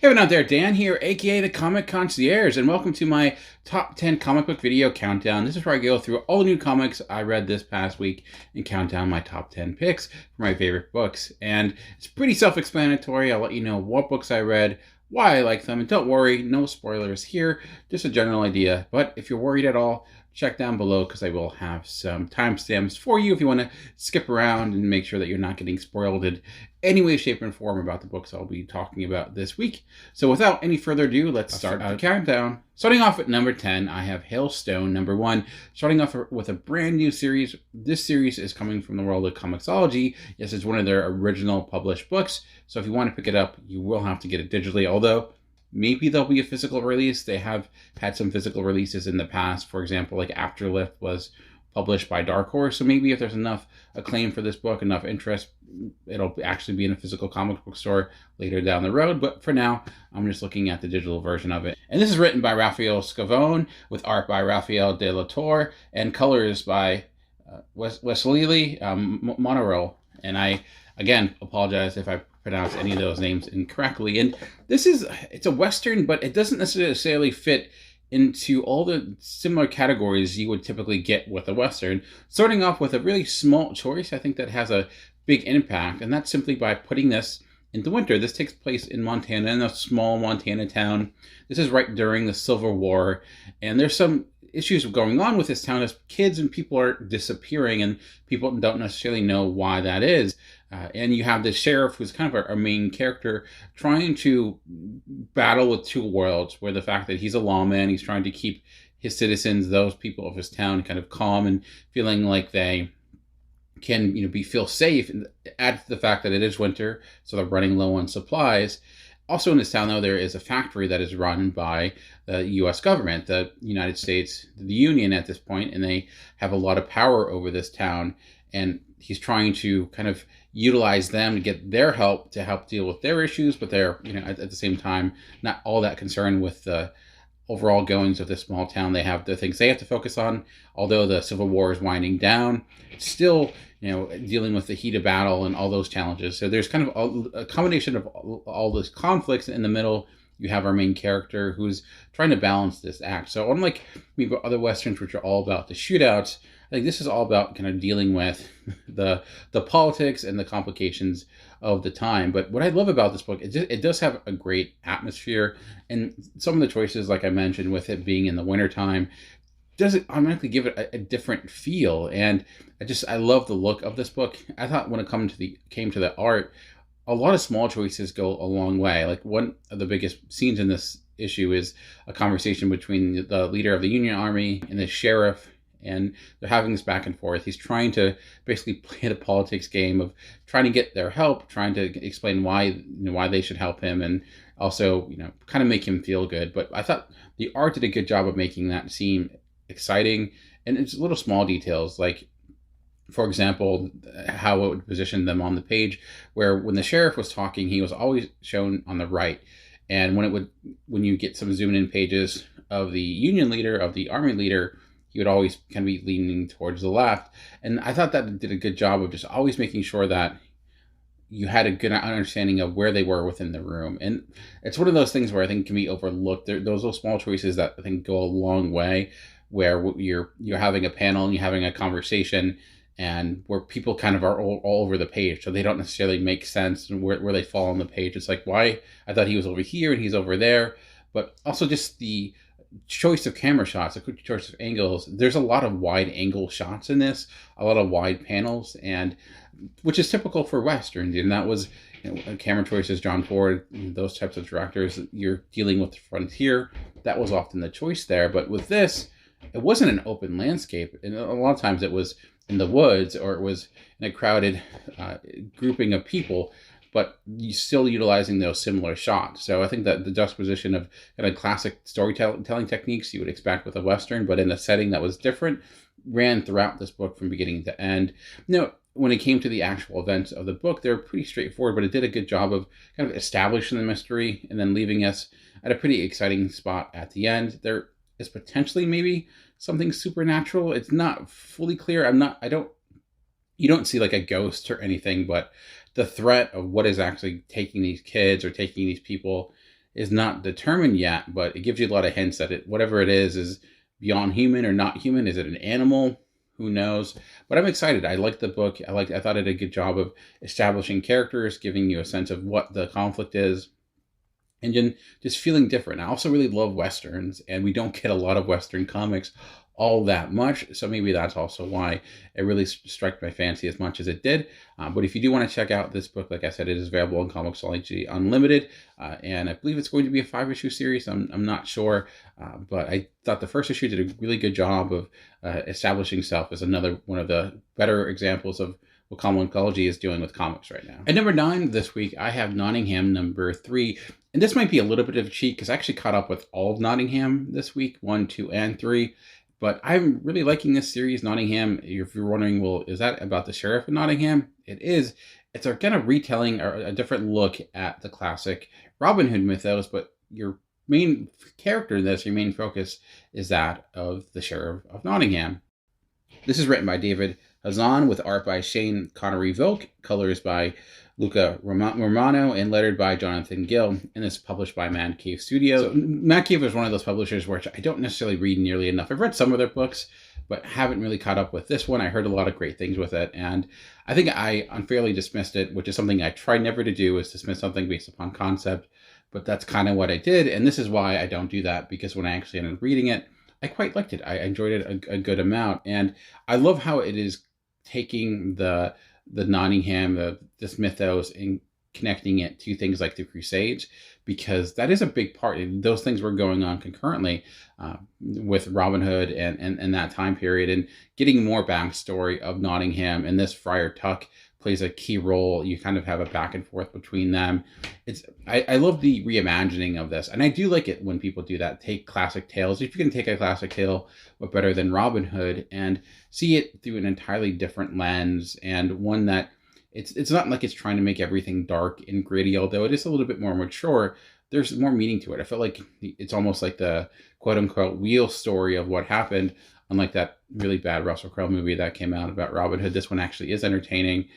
Hey, everyone out there, Dan here, aka the Comic Concierge, and welcome to my top 10 comic book video countdown. This is where I go through all the new comics I read this past week and count down my top 10 picks for my favorite books. And it's pretty self-explanatory. I'll let you know what books I read, why I like them, and don't worry, no spoilers here, just a general idea. But if you're worried at all, check down below because I will have some timestamps for you if you want to skip around and make sure that you're not getting spoiled in any way, shape, and form about the books I'll be talking about this week. So without any further ado, let's start the countdown. Starting off at number 10, I have Hailstone, number 1. Starting off with a brand new series. This series is coming from the world of Comixology. Yes, it's one of their original published books. So if you want to pick it up, you will have to get it digitally, although maybe there'll be a physical release. They have had some physical releases in the past. For example, like Afterlift was published by Dark Horse. So maybe if there's enough acclaim for this book, enough interest, it'll actually be in a physical comic book store later down the road. But for now, I'm just looking at the digital version of it. And this is written by Raphael Scavone, with art by Raphael de la Torre, and colors by Wesley Monroe. And I, again, apologize if I pronounce any of those names incorrectly. And it's a Western, but it doesn't necessarily fit into all the similar categories you would typically get with a Western. Starting off with a really small choice, I think that has a big impact, and that's simply by putting this into winter. This takes place in Montana, in a small Montana town. This is right during the Civil War, and there's some issues going on with this town as kids and people are disappearing, and people don't necessarily know why that is. And you have the sheriff, who's kind of our main character, trying to battle with two worlds, where the fact that he's a lawman, he's trying to keep his citizens, those people of his town, kind of calm and feeling like they can, feel safe. And add to the fact that it is winter, so they're running low on supplies. Also in this town, though, there is a factory that is run by the U.S. government, the United States, the Union at this point, and they have a lot of power over this town. And he's trying to kind of utilize them to get their help to help deal with their issues, but they're, at the same time, not all that concerned with the overall goings of this small town. They have the things they have to focus on. Although the Civil War is winding down, it's still, dealing with the heat of battle and all those challenges. So there's kind of a combination of all those conflicts. In the middle, you have our main character who's trying to balance this act. So unlike maybe other Westerns, which are all about the shootouts, I think this is all about kind of dealing with the politics and the complications of the time. But what I love about this book, it does have a great atmosphere, and some of the choices, like I mentioned, with it being in the wintertime, doesn't automatically give it a different feel. And I love the look of this book. I thought when it came to the art, a lot of small choices go a long way. Like one of the biggest scenes in this issue is a conversation between the leader of the Union Army and the sheriff, and they're having this back and forth. He's trying to basically play the politics game of trying to get their help, trying to explain why they should help him, and also kind of make him feel good. But I thought the art did a good job of making that seem exciting, and it's little small details, like, for example, how it would position them on the page, where when the sheriff was talking, he was always shown on the right, and when you get some zoom in pages of the Union leader, of the Army leader, he would always kind of be leaning towards the left. And I thought that did a good job of just always making sure that you had a good understanding of where they were within the room. And it's one of those things where I think can be overlooked. Those little small choices that I think go a long way, where you're having a panel and you're having a conversation, and where people kind of are all over the page, so they don't necessarily make sense, and where they fall on the page. It's like, why? I thought he was over here and he's over there. But also just the choice of camera shots, a quick choice of angles. There's a lot of wide angle shots in this, a lot of wide panels, and which is typical for Westerns. And that was, camera choices, John Ford, those types of directors, you're dealing with the frontier. That was often the choice there. But with this, it wasn't an open landscape. And a lot of times it was in the woods, or it was in a crowded grouping of people, but you still utilizing those similar shots. So I think that the juxtaposition of kind of classic storytelling techniques you would expect with a Western, but in a setting that was different, ran throughout this book from beginning to end. When it came to the actual events of the book, they're pretty straightforward, but it did a good job of kind of establishing the mystery and then leaving us at a pretty exciting spot at the end. There is potentially maybe something supernatural. It's not fully clear. You don't see like a ghost or anything, but the threat of what is actually taking these kids or taking these people is not determined yet, but it gives you a lot of hints that whatever it is beyond human or not human. Is it an animal? Who knows? But I'm excited. I liked the book. I thought it did a good job of establishing characters, giving you a sense of what the conflict is, and then just feeling different. I also really love Westerns, and we don't get a lot of Western comics all that much, so maybe that's also why it really struck my fancy as much as it did. But if you do want to check out this book, like I said, it is available on Comixology Unlimited, and I believe it's going to be a 5-issue series. I'm not sure, but I thought the first issue did a really good job of establishing self as another one of the better examples of what Comixology is doing with comics right now. At number 9 this week, I have Nottingham number 3. And this might be a little bit of a cheat because I actually caught up with all of Nottingham this week, 1, 2, and 3. But I'm really liking this series, Nottingham. If you're wondering, well, is that about the sheriff of Nottingham? It is. It's a kind of retelling or a different look at the classic Robin Hood mythos, but your main character in this, your main focus, is that of the sheriff of Nottingham. This is written by David Hazan with art by Shane Connery-Vilk, colors by Luca Romano, and lettered by Jonathan Gill, and it's published by Man Cave Studios. So, Man Cave is one of those publishers which I don't necessarily read nearly enough. I've read some of their books, but haven't really caught up with this one. I heard a lot of great things with it, and I think I unfairly dismissed it, which is something I try never to do, is dismiss something based upon concept, but that's kind of what I did, and this is why I don't do that, because when I actually ended up reading it, I quite liked it. I enjoyed it a good amount, and I love how it is taking the Nottingham, this mythos, and connecting it to things like the Crusades, because that is a big part. Those things were going on concurrently with Robin Hood and that time period, and getting more backstory of Nottingham, and this Friar Tuck plays a key role. You kind of have a back and forth between them. I love the reimagining of this, and I do like it when people do that. Take classic tales. If you can take a classic tale, but better than Robin Hood, and see it through an entirely different lens, and one that it's not like it's trying to make everything dark and gritty, although it is a little bit more mature. There's more meaning to it. I felt like it's almost like the quote-unquote real story of what happened, unlike that really bad Russell Crowe movie that came out about Robin Hood. This one actually is entertaining.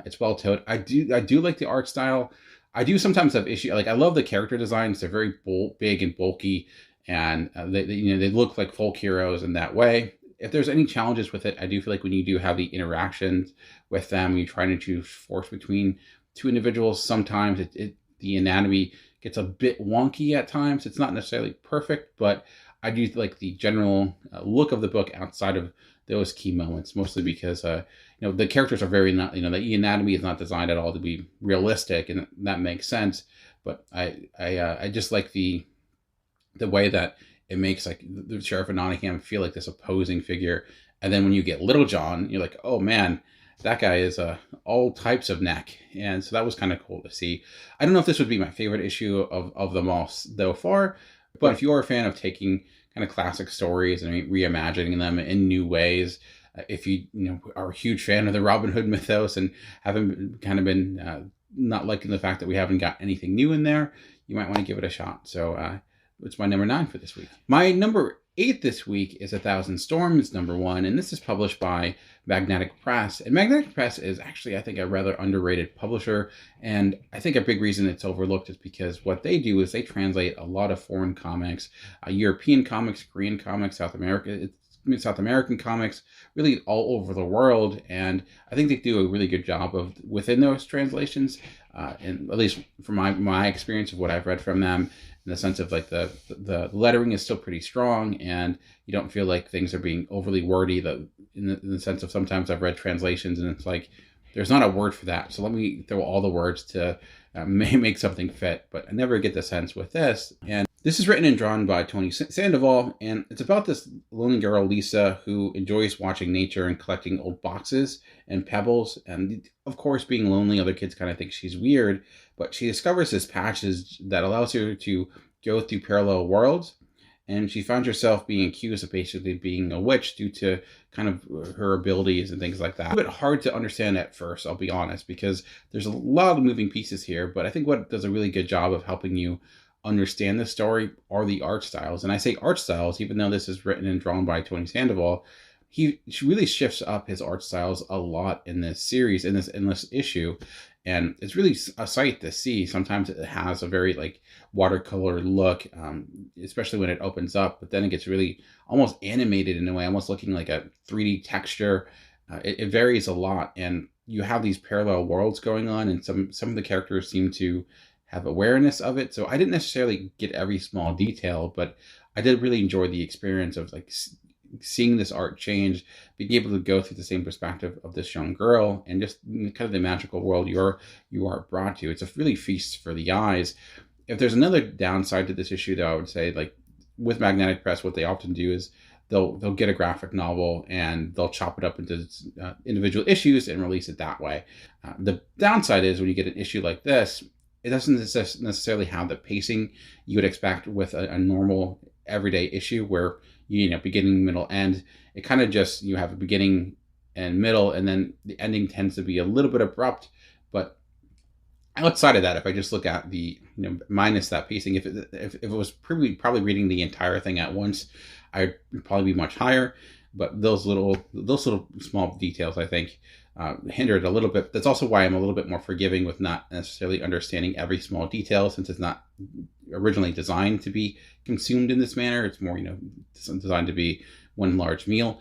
It's well told. I do like the art style. I do sometimes have issue. Like, I love the character designs. They're very big and bulky, and they look like folk heroes in that way. If there's any challenges with it, I do feel like when you do have the interactions with them, you try to choose force between two individuals. Sometimes the anatomy gets a bit wonky at times. It's not necessarily perfect, but I do like the general look of the book outside of those key moments, mostly because the characters are very not, the anatomy is not designed at all to be realistic, and that makes sense. But I just like the way that it makes like the Sheriff of Nottingham feel like this opposing figure, and then when you get Little John, you're like, oh man, that guy is all types of neck, and so that was kind of cool to see. I don't know if this would be my favorite issue of them all so far, but if you're a fan of taking kind of classic stories and reimagining them in new ways, if you are a huge fan of the Robin Hood mythos and haven't kind of been not liking the fact that we haven't got anything new in there, you might want to give it a shot. So it's my number 9 for this week. My number 8 this week is 1,000 Storms, number 1, and this is published by Magnetic Press. And Magnetic Press is actually, I think, a rather underrated publisher, and I think a big reason it's overlooked is because what they do is they translate a lot of foreign comics, European comics, Korean comics, South American comics, really all over the world, and I think they do a really good job of within those translations, and at least from my experience of what I've read from them, in the sense of like the lettering is still pretty strong, and you don't feel like things are being overly wordy. In the sense of sometimes I've read translations and it's like there's not a word for that, so let me throw all the words to make something fit. But I never get the sense with this. And this is written and drawn by Tony Sandoval, and it's about this lonely girl, Lisa, who enjoys watching nature and collecting old boxes and pebbles. And of course, being lonely, other kids kind of think she's weird, but she discovers this passage that allows her to go through parallel worlds. And she finds herself being accused of basically being a witch due to kind of her abilities and things like that. It's a bit hard to understand at first, I'll be honest, because there's a lot of moving pieces here. But I think what does a really good job of helping you understand the story are the art styles. And I say art styles, even though this is written and drawn by Tony Sandoval, She really shifts up his art styles a lot in this series, in this issue, and it's really a sight to see. Sometimes it has a very like watercolor look, especially when it opens up, but then it gets really almost animated in a way, almost looking like a 3D texture. It varies a lot, and you have these parallel worlds going on, and some of the characters seem to have awareness of it. So I didn't necessarily get every small detail, but I did really enjoy the experience of like seeing this art change, being able to go through the same perspective of this young girl, and just kind of the magical world you are brought to. It's a really feast for the eyes. If there's another downside to this issue, though, I would say, like with Magnetic Press, what they often do is they'll get a graphic novel and they'll chop it up into individual issues and release it that way. The downside is when you get an issue like this, it doesn't necessarily have the pacing you would expect with a normal everyday issue where beginning, middle, end. It kind of just, you have a beginning and middle, and then the ending tends to be a little bit abrupt. But outside of that, if I just look at the minus that pacing, if it was probably reading the entire thing at once, I'd probably be much higher. But those little small details, I think, hindered a little bit. That's also why I'm a little bit more forgiving with not necessarily understanding every small detail, since it's not originally designed to be consumed in this manner. It's more, designed to be one large meal.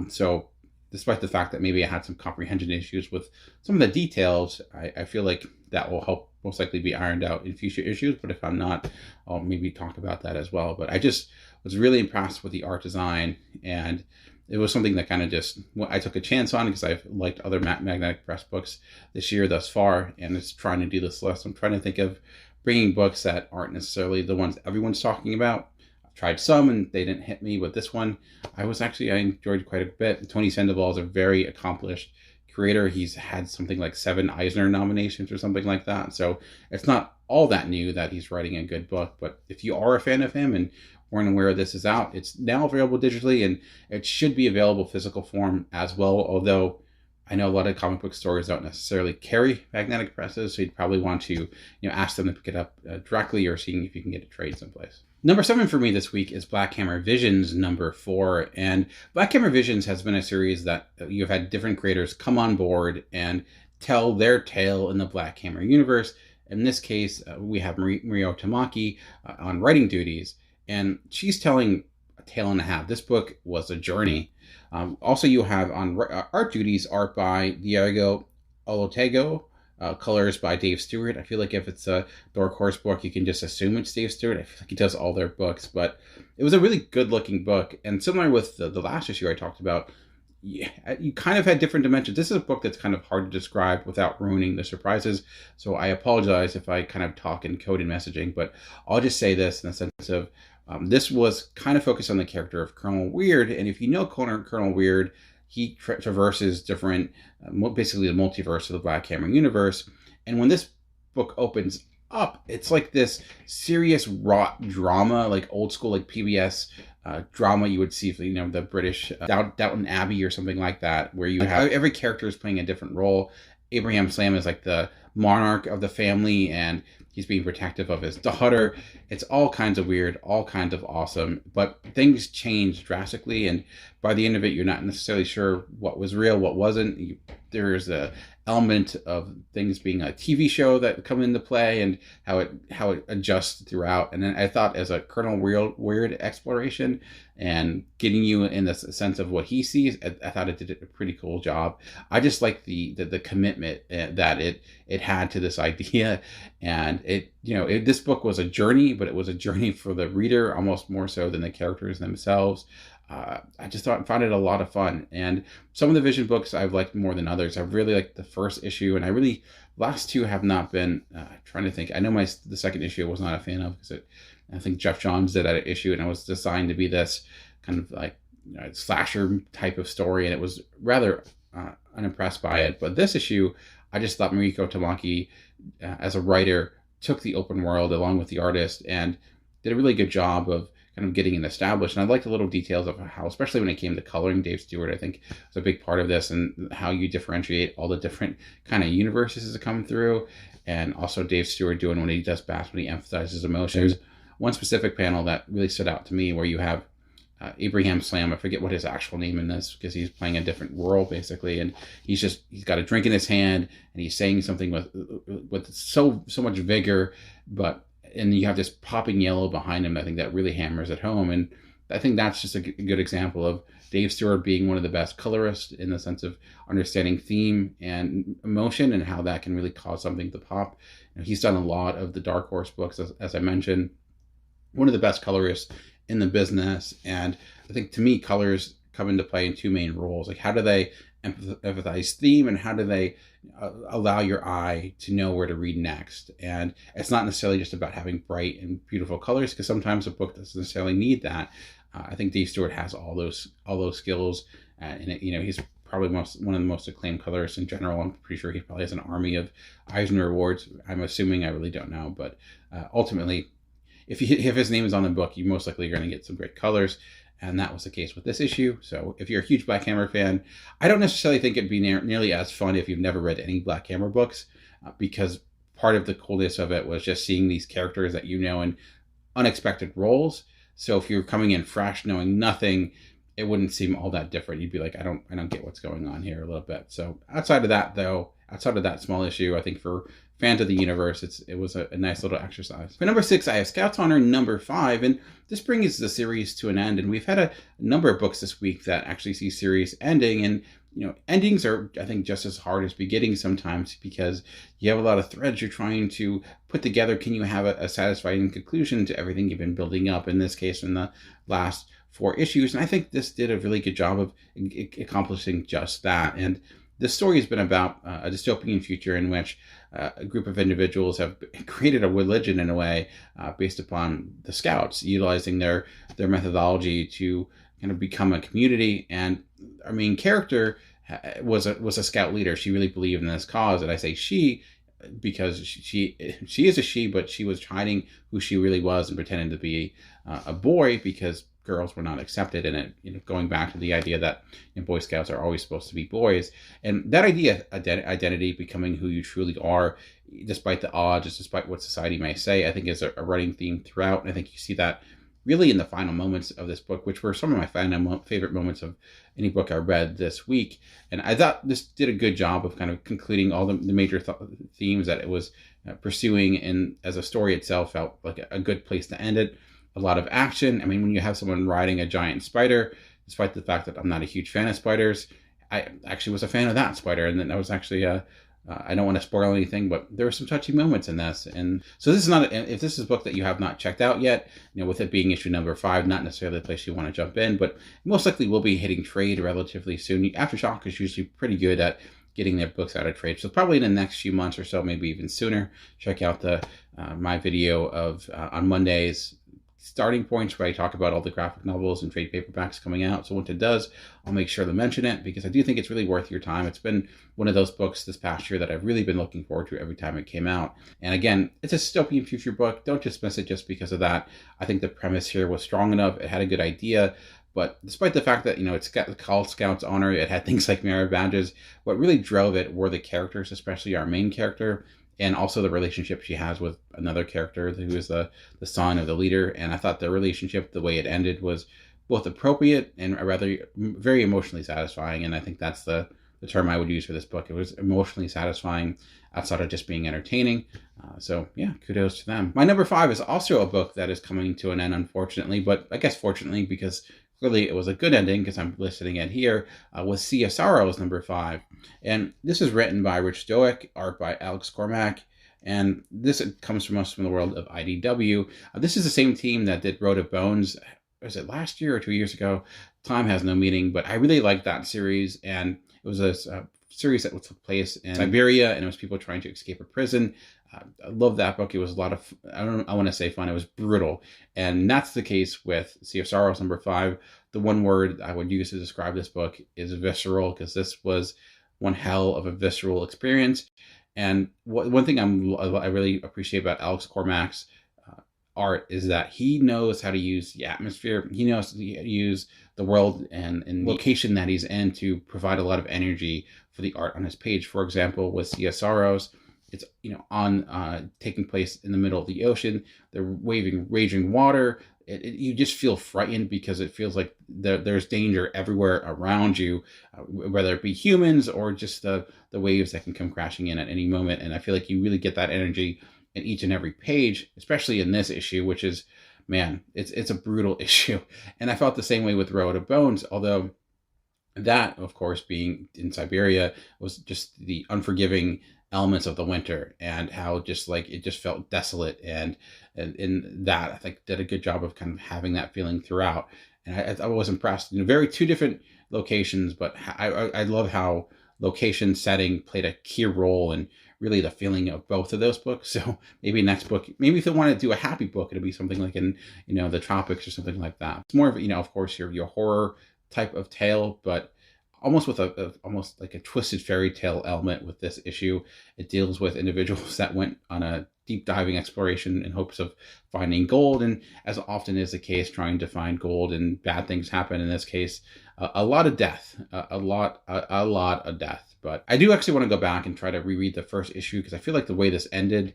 So despite the fact that maybe I had some comprehension issues with some of the details, I feel like that will help most likely be ironed out in future issues. But if I'm not, I'll maybe talk about that as well. But I just was really impressed with the art design, and it was something that kind of just, I took a chance on because I've liked other Magnetic Press books this year thus far, and it's trying to do this list. I'm trying to think of bringing books that aren't necessarily the ones everyone's talking about. I've tried some and they didn't hit me, but this one I enjoyed quite a bit. Tony Sandoval is a very accomplished creator. He's had something like 7 Eisner nominations or something like that. So it's not all that new that he's writing a good book, but if you are a fan of him and weren't aware this is out, it's now available digitally, and it should be available physical form as well, although I know a lot of comic book stores don't necessarily carry magnetic presses, so you'd probably want to ask them to pick it up directly, or seeing if you can get a trade someplace. Number 7 for me this week is Black Hammer Visions number 4, and Black Hammer Visions has been a series that you've had different creators come on board and tell their tale in the Black Hammer universe. In this case, we have Mirio Tamaki on writing duties, and she's telling a tale and a half. This book was a journey. Also, you have on art duties art by Diego Olotego, colors by Dave Stewart. I feel like if it's a Dark Horse book, you can just assume it's Dave Stewart. I feel like he does all their books, but it was a really good-looking book. And similar with the last issue I talked about, you kind of had different dimensions. This is a book that's kind of hard to describe without ruining the surprises, so I apologize if I kind of talk in code and messaging, but I'll just say this in the sense of this was kind of focused on the character of Colonel Weird, and if you know Colonel Weird, he traverses different, basically the multiverse of the Black Hammer universe, and when this book opens up, it's like this serious wrought drama, like old school, like PBS drama you would see for, the British Downton Abbey or something like that, where you have every character is playing a different role. Abraham Slam is like the monarch of the family, and he's being protective of his daughter. It's all kinds of weird, all kinds of awesome, but things change drastically, and by the end of it, you're not necessarily sure what was real, what wasn't. There's a element of things being a TV show that come into play, and how it adjusts throughout. And then I thought, as a Colonel Weird exploration and getting you in the sense of what he sees, I thought it did a pretty cool job. I just like the commitment that it had to this idea, and this book was a journey, but it was a journey for the reader almost more so than the characters themselves. I just found it a lot of fun, and some of the Vision books I've liked more than others. I really liked the first issue, and last two have not been. Trying to think, I know the second issue I was not a fan of, because I think Jeff Johns did that issue, and it was designed to be this kind of like slasher type of story, and it was rather unimpressed by it. But this issue, I just thought Mirio Tamaki, as a writer, took the open world along with the artist and did a really good job of kind of getting it established. And I liked the little details of how, especially when it came to coloring, Dave Stewart, I think, was a big part of this, and how you differentiate all the different kind of universes that come through. And also Dave Stewart doing what he does best, when he emphasizes emotions. There's one specific panel that really stood out to me, where you have Abraham Slam. I forget what his actual name in this, because he's playing a different role basically, and he's got a drink in his hand and he's saying something with so much vigor, and you have this popping yellow behind him. I think that really hammers it home, and I think that's just a good example of Dave Stewart being one of the best colorists in the sense of understanding theme and emotion and how that can really cause something to pop. He's done a lot of the Dark Horse books, as I mentioned. One of the best colorists in the business, and I think to me colors come into play in two main roles. Like, how do they empathize theme, and how do they allow your eye to know where to read next? And it's not necessarily just about having bright and beautiful colors, because sometimes a book doesn't necessarily need that. I think Dave Stewart has all those skills, and he's probably one of the most acclaimed colorists in general. I'm pretty sure he probably has an army of Eisner Awards. I'm assuming, I really don't know, but ultimately, if his name is on the book, you most likely are going to get some great colors, and that was the case with this issue. So if you're a huge Black Hammer fan, I don't necessarily think it'd be nearly as fun if you've never read any Black Hammer books, because part of the coolness of it was just seeing these characters that in unexpected roles. So if you're coming in fresh, knowing nothing, it wouldn't seem all that different. You'd be like, I don't get what's going on here a little bit. So outside of that small issue, I think for fans of the universe, it was a nice little exercise. For number 6, I have Scout's Honor number 5, and this brings the series to an end. And we've had a number of books this week that actually see series ending, and endings are, I think, just as hard as beginning sometimes, because you have a lot of threads you're trying to put together. Can you have a satisfying conclusion to everything you've been building up, in this case, in the last 4 issues? And I think this did a really good job of accomplishing just that. And the story has been about a dystopian future in which a group of individuals have created a religion, in a way, based upon the Scouts, utilizing their methodology to kind of become a community. And our main character was a Scout leader. She really believed in this cause, and I say she because she is a she, but she was hiding who she really was and pretending to be a boy, because girls were not accepted in it. Going back to the idea that Boy Scouts are always supposed to be boys, and that idea of identity, becoming who you truly are, despite the odds, despite what society may say, I think is a running theme throughout. And I think you see that really in the final moments of this book, which were some of my favorite moments of any book I read this week. And I thought this did a good job of kind of concluding all the major themes that it was pursuing, and as a story itself felt like a good place to end it. A lot of action. I mean, when you have someone riding a giant spider, despite the fact that I'm not a huge fan of spiders, I actually was a fan of that spider. And then I was actually, I don't want to spoil anything, but there were some touchy moments in this. And so this is not, if this is a book that you have not checked out yet, with it being issue number 5, not necessarily the place you want to jump in, but most likely will be hitting trade relatively soon. Aftershock is usually pretty good at getting their books out of trade, so probably in the next few months or so, maybe even sooner. Check out my video of on Mondays, starting points, where I talk about all the graphic novels and trade paperbacks coming out. So once it does, I'll make sure to mention it, because I do think it's really worth your time. It's been one of those books this past year that I've really been looking forward to every time it came out. And again, it's a dystopian future book. Don't dismiss it just because of that. I think the premise here was strong enough. It had a good idea. But despite the fact that, it's called Scout's Honor, it had things like merit badges, what really drove it were the characters, especially our main character, and also the relationship she has with another character who is the son of the leader. And I thought the relationship, the way it ended, was both appropriate and very emotionally satisfying. And I think that's the term I would use for this book. It was emotionally satisfying outside of just being entertaining. So yeah, kudos to them. My number 5 is also a book that is coming to an end, unfortunately, but I guess fortunately, because clearly it was a good ending, because I'm listing it here, was Sea of Sorrows number 5. And this is written by Rich Stoic, art by Alex Cormack, and this comes from us from the world of IDW. This is the same team that did Road of Bones. Was it last year or 2 years ago? Time has no meaning, but I really liked that series, and it was a series that took place in Siberia, and it was people trying to escape a prison. I love that book. It was a lot of, I want to say fun. It was brutal. And that's the case with Sea of Sorrows number 5. The one word I would use to describe this book is visceral, because this was one hell of a visceral experience. And one thing I really appreciate about Alex Cormack's art is that he knows how to use the atmosphere. He knows to use the world and location that he's in to provide a lot of energy for the art on his page. For example, with Sea of Sorrows, It's, on taking place in the middle of the ocean. They're raging water. You just feel frightened because it feels like there's danger everywhere around you, whether it be humans or just the waves that can come crashing in at any moment. And I feel like you really get that energy in each and every page, especially in this issue, which is, man, it's a brutal issue. And I felt the same way with Road of Bones, although that, of course, being in Siberia, was just the unforgiving elements of the winter, and how just like it just felt desolate, and in that I think did a good job of kind of having that feeling throughout. And I was impressed. Very two different locations, but I love how location setting played a key role in really the feeling of both of those books. So maybe next book, maybe if they want to do a happy book, it'll be something like in the tropics or something like that. It's more of of course your horror type of tale, but almost with almost like a twisted fairy tale element with this issue. It deals with individuals that went on a deep diving exploration in hopes of finding gold, and as often is the case, trying to find gold, and bad things happen. In this case, a lot of death, a lot of death. But I do actually want to go back and try to reread the first issue, because I feel like the way this ended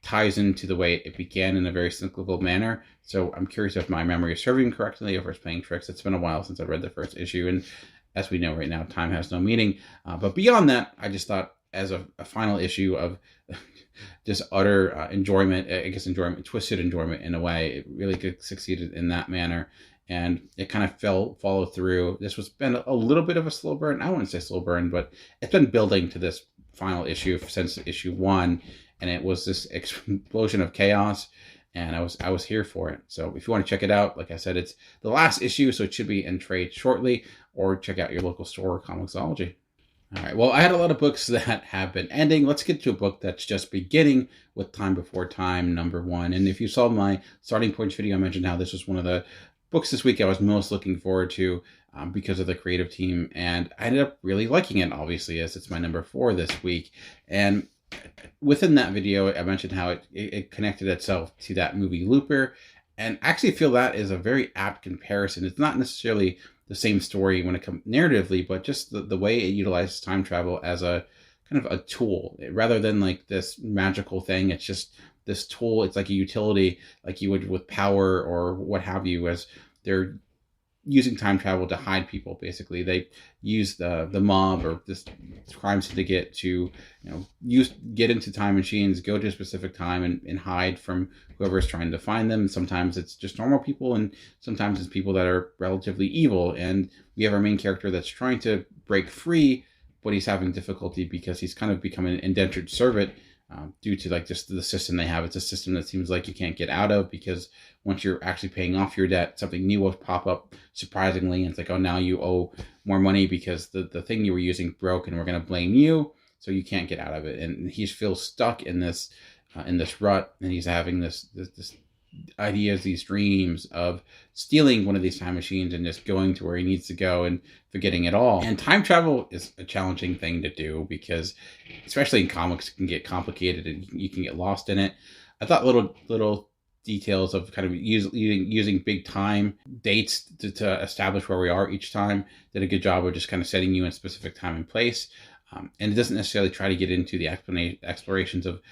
ties into the way it began in a very cyclical manner. So I'm curious if my memory is serving correctly or if it's playing tricks. It's been a while since I read the first issue, and as we know right now, time has no meaning. But beyond that, I just thought as a final issue of just utter enjoyment, twisted enjoyment in a way, it really succeeded in that manner. And it kind of followed through. This was been a little bit of a slow burn. I wouldn't say slow burn, but it's been building to this final issue since issue 1. And it was this explosion of chaos, and I was here for it. So if you want to check it out, like I said, it's the last issue, so it should be in trade shortly, or check out your local store or Comixology. All right, well, I had a lot of books that have been ending. Let's get to a book that's just beginning with Time Before Time, #1. And if you saw my starting points video, I mentioned how this was one of the books this week I was most looking forward to because of the creative team, and I ended up really liking it, obviously, as it's my #4 this week. And within that video, I mentioned how it connected itself to that movie Looper, and I actually feel that is a very apt comparison. It's not necessarily the same story when it comes narratively, but just the way it utilizes time travel as a kind of a tool rather than like this magical thing. It's just this tool. It's like a utility, like you would with power or what have you, as they're using time travel to hide people. Basically, they use the mob or this crime syndicate to get into time machines, go to a specific time, and hide from whoever's trying to find them. Sometimes it's just normal people, and sometimes it's people that are relatively evil. And we have our main character that's trying to break free, but he's having difficulty because he's kind of become an indentured servant due to like just the system they have. It's a system that seems like you can't get out of, because once you're actually paying off your debt, something new will pop up surprisingly, and it's like, oh, now you owe more money because the thing you were using broke, and we're going to blame you, so you can't get out of it. And he feels stuck in this rut, and he's having this ideas, these dreams of stealing one of these time machines and just going to where he needs to go and forgetting it all. And time travel is a challenging thing to do, because especially in comics, it can get complicated and you can get lost in it. I thought little details of kind of using big time dates to establish where we are each time did a good job of just kind of setting you in a specific time and place. And it doesn't necessarily try to get into the explorations of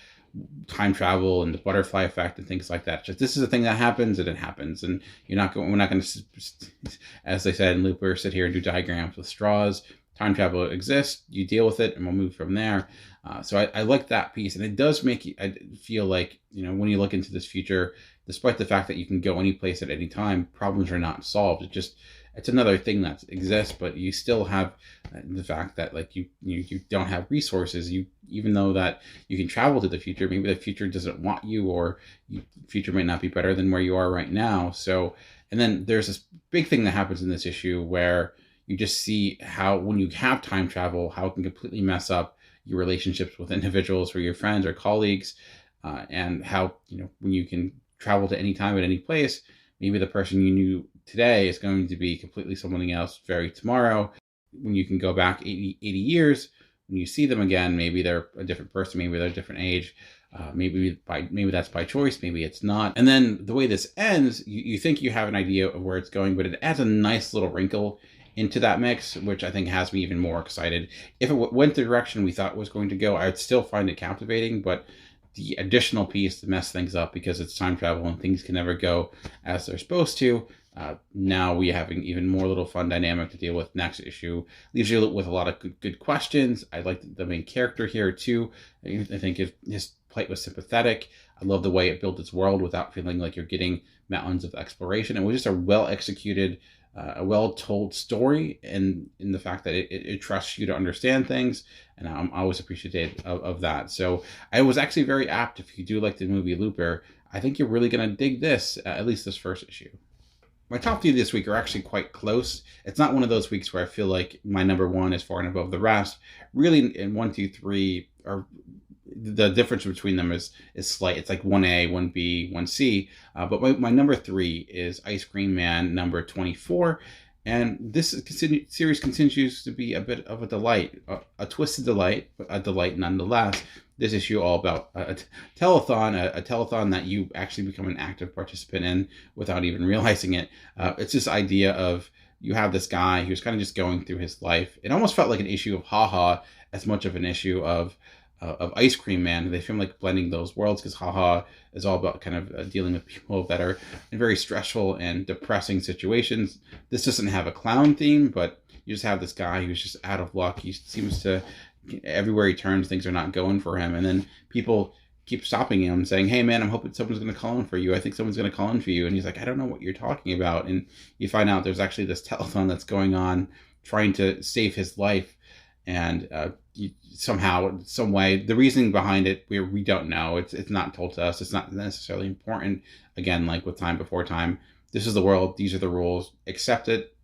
time travel and the butterfly effect and things like that. Just this is a thing that happens, and it happens, and we're not going to, as they said in Looper, sit here and do diagrams with straws. Time travel exists, you deal with it, and we'll move from there. So I like that piece, and it does make you, I feel like, when you look into this future, despite the fact that you can go any place at any time, problems are not solved. It's another thing that exists, but you still have the fact that like you don't have resources. Even though that you can travel to the future, maybe the future doesn't want you, or the future might not be better than where you are right now. So, and then there's this big thing that happens in this issue where you just see how when you have time travel, how it can completely mess up your relationships with individuals or your friends or colleagues, and how when you can travel to any time at any place, maybe the person you knew today is going to be completely something else very tomorrow. When you can go back 80 years, when you see them again, maybe they're a different person, maybe they're a different age, maybe that's by choice, maybe it's not. And then the way this ends, you think you have an idea of where it's going, but it adds a nice little wrinkle into that mix, which I think has me even more excited. If it went the direction we thought it was going to go, I'd still find it captivating, but the additional piece to mess things up because it's time travel and things can never go as they're supposed to. Now we have an even more little fun dynamic to deal with next issue. Leaves you with a lot of good questions. I like the main character here too. I think his plight was sympathetic. I love the way it built its world without feeling like you're getting mountains of exploration. It was just a well executed, a well told story, and in the fact that it trusts you to understand things. And I'm always appreciative of that. So I was actually very apt. If you do like the movie Looper, I think you're really going to dig this, at least this first issue. My top 3 this week are actually quite close. It's not one of those weeks where I feel like my number 1 is far and above the rest. Really, in 1, 2, 3, are the difference between them is slight. It's like 1A, 1B, 1C. But my number 3 is Ice Cream Man number 24. And this series continues to be a bit of a delight, a twisted delight, but a delight nonetheless. This issue all about a telethon that you actually become an active participant in without even realizing it. It's this idea of you have this guy who's kind of just going through his life. It almost felt like an issue of Haha as much of an issue of Ice Cream Man. They feel like blending those worlds because Haha is all about kind of dealing with people that are in very stressful and depressing situations. This doesn't have a clown theme, but you just have this guy who's just out of luck. He seems to, everywhere he turns, things are not going for him. And then people keep stopping him saying, hey man, I'm hoping someone's going to call in for you. I think someone's going to call in for you. And he's like, I don't know what you're talking about. And you find out there's actually this telethon that's going on trying to save his life. And somehow, some way, the reasoning behind it, we don't know. It's not told to us. It's not necessarily important. Again, like with Time Before Time, this is the world. These are the rules. Accept it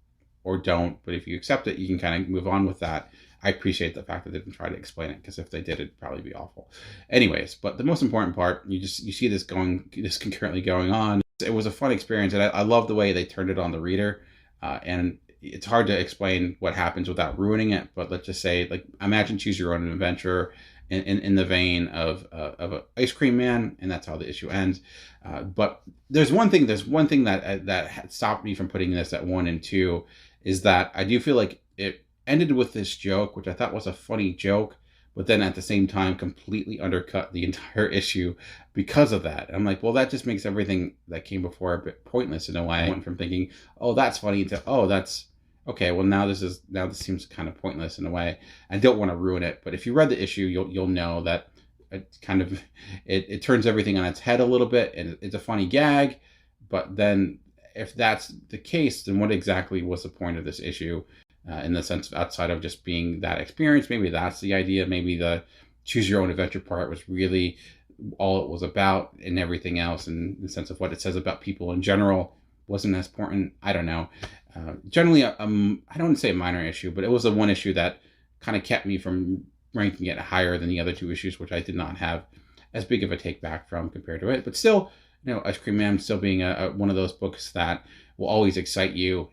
or don't. But if you accept it, you can kind of move on with that. I appreciate the fact that they didn't try to explain it, because if they did, it'd probably be awful. Anyways, but the most important part, you see this concurrently going on. It was a fun experience, and I love the way they turned it on the reader. And it's hard to explain what happens without ruining it, but let's just say, like, imagine Choose Your Own Adventure in the vein of an Ice Cream Man, and that's how the issue ends. But there's one thing that stopped me from putting this at 1 and 2, is that I do feel like it ended with this joke, which I thought was a funny joke, but then at the same time completely undercut the entire issue because of that. I'm like, well, that just makes everything that came before a bit pointless in a way. I went from thinking, oh, that's funny, to, oh, that's okay. Well, now this seems kind of pointless in a way. I don't want to ruin it, but if you read the issue, you'll know that it turns everything on its head a little bit, and it's a funny gag. But then, if that's the case, then what exactly was the point of this issue? In the sense of, outside of just being that experience, maybe that's the idea. Maybe the Choose Your Own Adventure part was really all it was about, and everything else, in the sense of what it says about people in general, wasn't as important. I don't know. Generally, I don't want to say a minor issue, but it was the one issue that kind of kept me from ranking it higher than the other 2 issues, which I did not have as big of a take back from compared to it. But still, Ice Cream Man still being one of those books that will always excite you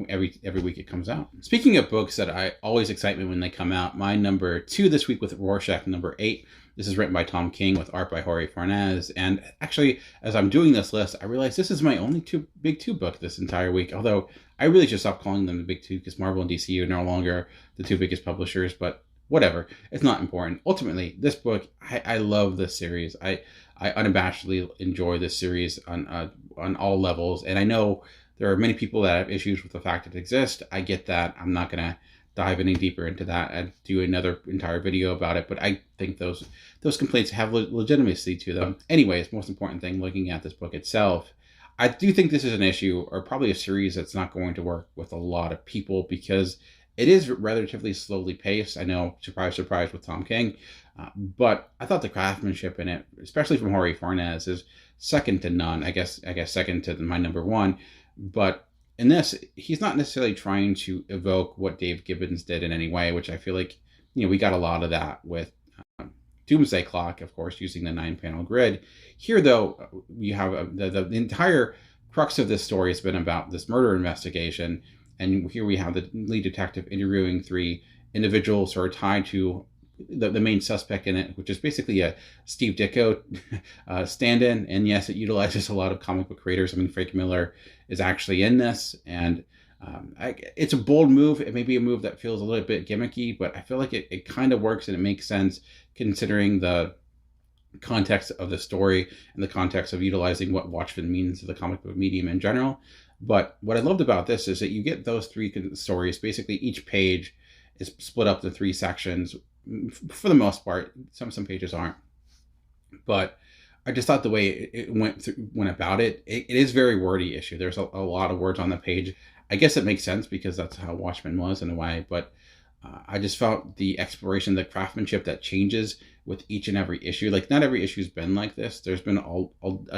every week it comes out. Speaking of books that always excite me when they come out, my number 2 this week with Rorschach number 8. This is written by Tom King with art by Jorge Fornes. And actually, as I'm doing this list, I realized this is my only big two book this entire week. Although I really should stop calling them the big 2, because Marvel and DC are no longer the 2 biggest publishers. But whatever, it's not important. Ultimately, this book, I love this series. I unabashedly enjoy this series on all levels, and I know there are many people that have issues with the fact it exists. I get that. I'm not going to dive any deeper into that and do another entire video about it, but I think those complaints have legitimacy to them. Anyways, most important thing, looking at this book itself, I do think this is an issue, or probably a series, that's not going to work with a lot of people, because it is relatively slowly paced. I know, surprise, surprise with Tom King. But I thought the craftsmanship in it, especially from Jorge Fornes, is second to none. I guess second to my number 1. But in this, he's not necessarily trying to evoke what Dave Gibbons did in any way, which I feel like, we got a lot of that with Doomsday Clock, of course, using the 9-panel grid. Here, though, you have the entire crux of this story has been about this murder investigation. And here we have the lead detective interviewing 3 individuals who are tied to the main suspect in it, which is basically a Steve Ditko stand-in. And yes, it utilizes a lot of comic book creators. I mean, Frank Miller is actually in this, and It's a bold move. It may be a move that feels a little bit gimmicky, but I feel like it kind of works and it makes sense considering the context of the story and the context of utilizing what Watchmen means to the comic book medium in general. But what I loved about this is that you get those three stories. Basically, each page is split up to three sections for the most part. Some pages aren't, but I just thought the way it went about it is very wordy issue. There's a lot of words on the page. I guess it makes sense because that's how Watchmen was in a way, but I just felt the exploration, the craftsmanship that changes with each and every issue. Like, not every issue's been like this. There's been all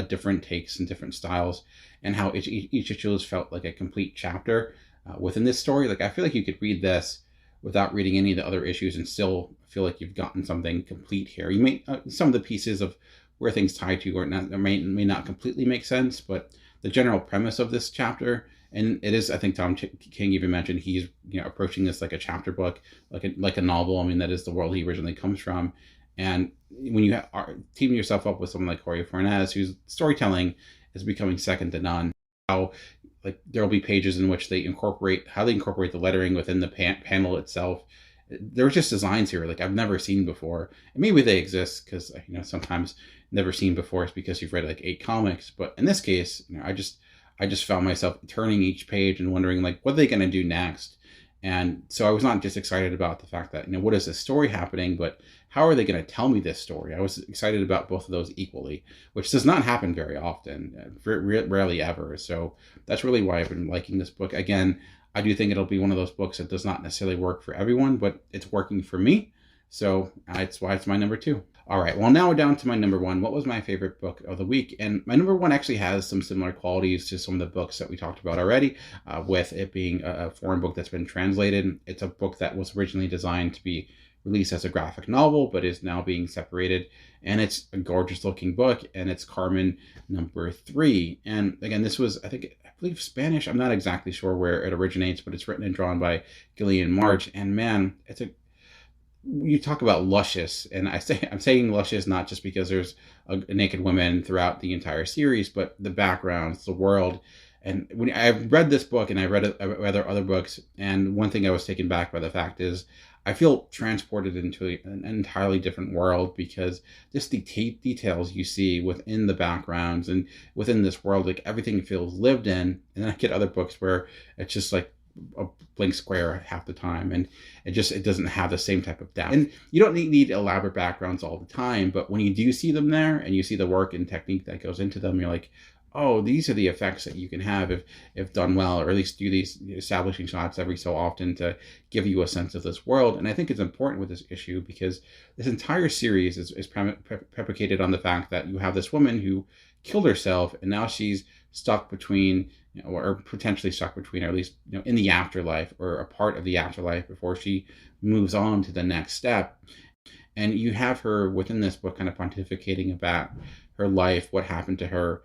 different takes and different styles, and how each issue has felt like a complete chapter within this story. Like, I feel like you could read this without reading any of the other issues and still feel like you've gotten something complete here. You may some of the pieces of where things tie to or not, or may not completely make sense, but the general premise of this chapter, and it is, I think Tom King even mentioned, he's approaching this like a chapter book, like a novel. I mean, that is the world he originally comes from. And when you team yourself up with someone like Jorge Fornes, whose storytelling is becoming second to none, how like there will be pages in which they incorporate the lettering within the panel itself. There were just designs here like I've never seen before, and maybe they exist because sometimes never seen before is because you've read like 8 comics. But in this case, I just found myself turning each page and wondering, like, what are they going to do next? And so I was not just excited about the fact that, what is this story happening, but how are they going to tell me this story? I was excited about both of those equally, which does not happen very often, rarely ever. So that's really why I've been liking this book. Again, I do think it'll be one of those books that does not necessarily work for everyone, but it's working for me. So that's why it's my number 2. All right, well, now we're down to my number 1. What was my favorite book of the week? And my number 1 actually has some similar qualities to some of the books that we talked about already, with it being a foreign book that's been translated. It's a book that was originally designed to be released as a graphic novel, but is now being separated. And it's a gorgeous looking book, and it's Karmen number 3. And again, this was, I believe Spanish. I'm not exactly sure where it originates, but it's written and drawn by Gillian March. And man, you talk about luscious, and I'm saying luscious not just because there's a naked women throughout the entire series, but the backgrounds, the world. And when I read this book, and I read other books, and one thing I was taken back by the fact is I feel transported into an entirely different world, because just the details you see within the backgrounds and within this world, like everything feels lived in. And then I get other books where it's just like a blank square half the time, and it doesn't have the same type of depth. And you don't need elaborate backgrounds all the time, but when you do see them there and you see the work and technique that goes into them, you're like, oh, these are the effects that you can have if done well, or at least do these establishing shots every so often to give you a sense of this world. And I think it's important with this issue because this entire series is predicated on the fact that you have this woman who killed herself, and now she's stuck between, or potentially stuck between, or at least in the afterlife, or a part of the afterlife before she moves on to the next step. And you have her within this book kind of pontificating about her life, what happened to her,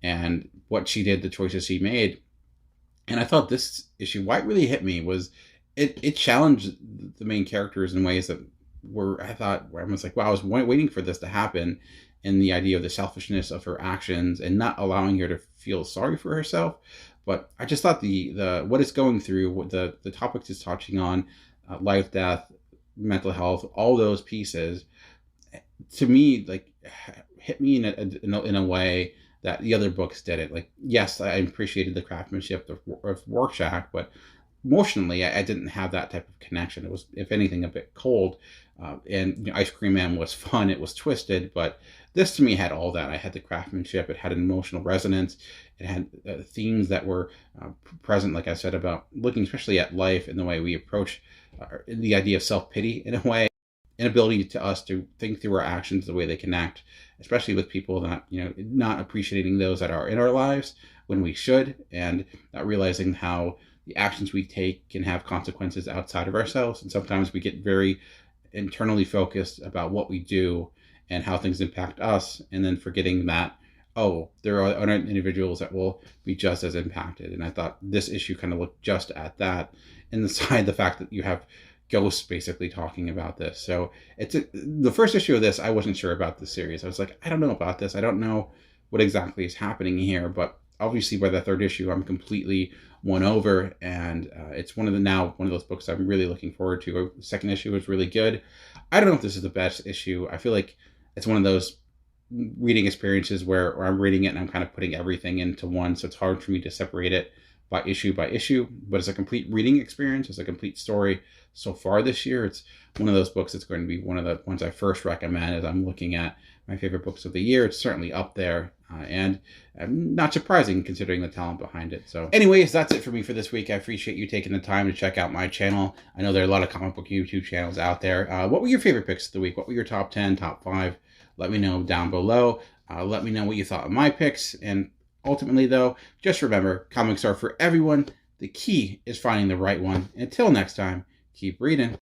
and what she did, the choices she made. And I thought this issue, why it really hit me was it challenged the main characters in ways that where I was like, wow, I was waiting for this to happen, and the idea of the selfishness of her actions and not allowing her to feel sorry for herself. But I just thought the what it's going through, what the topics it's touching on, life, death, mental health, all those pieces, to me, like, hit me in a way that the other books did it. Like, yes, I appreciated the craftsmanship of Rorschach, but emotionally, I didn't have that type of connection. It was, if anything, a bit cold. And Ice Cream Man was fun. It was twisted, but this to me had all that. I had the craftsmanship. It had an emotional resonance. It had themes that were present, like I said, about looking especially at life and the way we approach the idea of self-pity in a way. Inability to us to think through our actions the way they connect, especially with people that, not appreciating those that are in our lives when we should, and not realizing how the actions we take can have consequences outside of ourselves. And sometimes we get very internally focused about what we do and how things impact us, and then forgetting that, oh, there are other individuals that will be just as impacted. And I thought this issue kind of looked just at that, and aside the fact that you have ghosts basically talking about this. So the first issue of this, I wasn't sure about the series. I was like, I don't know about this. I don't know what exactly is happening here, but obviously by the third issue, I'm completely won over, and it's one of those books I'm really looking forward to. The second issue was really good. I don't know if this is the best issue. I feel like it's one of those reading experiences where I'm reading it and I'm kind of putting everything into one, so it's hard for me to separate it by issue, but it's a complete reading experience. It's a complete story so far this year. It's one of those books that's going to be one of the ones I first recommend as I'm looking at my favorite books of the year. It's certainly up there, and not surprising considering the talent behind it. So anyways, that's it for me for this week. I appreciate you taking the time to check out my channel. I know there are a lot of comic book YouTube channels out there. What were your favorite picks of the week? What were your top 10, top 5? Let me know down below. Let me know what you thought of my picks, and ultimately, though, just remember, comics are for everyone. The key is finding the right one. Until next time, keep reading.